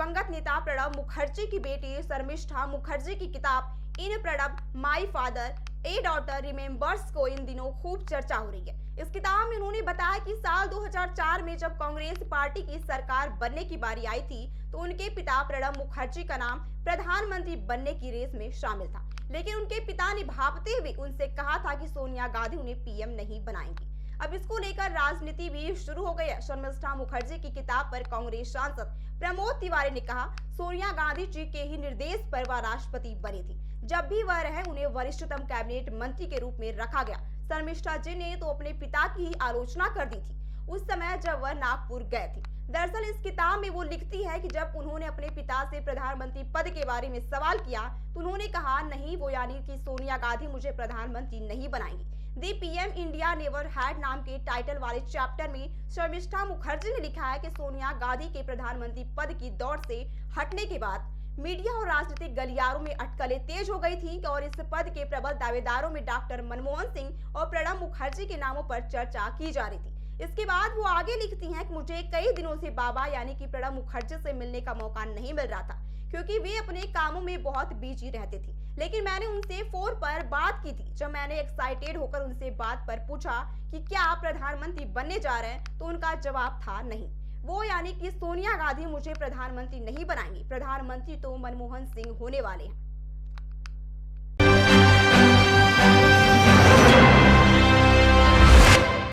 दिवंगत नेता प्रणब मुखर्जी की बेटी शर्मिष्ठा मुखर्जी की किताब इन Pranab my father a daughter remembers को इन दिनों खूब चर्चा हो रही है। इस किताब में उन्होंने बताया कि साल 2004 में जब कांग्रेस पार्टी की सरकार बनने की बारी आई थी तो उनके पिता प्रणब मुखर्जी का नाम प्रधानमंत्री बनने की रेस में शामिल था, लेकिन उनके पिता ने भापते हुए उनसे कहा था कि सोनिया गांधी उन्हें पीएम नहीं बनाएंगी। अब इसको लेकर राजनीति भी शुरू हो गई है। शर्मिष्ठा मुखर्जी की किताब पर कांग्रेस सांसद प्रमोद तिवारी ने कहा, सोनिया गांधी जी के ही निर्देश पर वह राष्ट्रपति बनी थी। जब भी वह रहे उन्हें वरिष्ठतम कैबिनेट मंत्री के रूप में रखा गया। शर्मिष्ठा जी ने तो अपने पिता की ही आलोचना कर दी थी उस समय जब वह नागपुर गए थे। दरअसल इस किताब में वो लिखती है कि जब उन्होंने अपने पिता से प्रधानमंत्री पद के बारे में सवाल किया तो उन्होंने कहा नहीं, वो यानी कि सोनिया गांधी मुझे प्रधानमंत्री नहीं बनाएंगी। दी पीएम इंडिया नेवर हैड नाम के टाइटल वाले चैप्टर में शर्मिष्ठा मुखर्जी ने लिखा है कि सोनिया गांधी के प्रधानमंत्री पद की दौड़ से हटने के बाद मीडिया और राजनीतिक गलियारों में अटकलें तेज हो गई थी और इस पद के प्रबल दावेदारों में डॉक्टर मनमोहन सिंह और प्रणब मुखर्जी के नामों पर चर्चा की जा रही थी। इसके बाद वो आगे लिखती हैं कि मुझे कई दिनों से बाबा यानी कि प्रणब मुखर्जी से मिलने का मौका नहीं मिल रहा था क्योंकि वे अपने कामों में बहुत बिजी रहते थे, लेकिन मैंने उनसे फोन पर बात की थी। जब मैंने एक्साइटेड होकर उनसे बात पर पूछा कि क्या आप प्रधानमंत्री बनने जा रहे हैं तो उनका जवाब था नहीं, वो यानी कि सोनिया गांधी मुझे प्रधानमंत्री नहीं बनाएंगी, प्रधानमंत्री तो मनमोहन सिंह होने वाले हैं।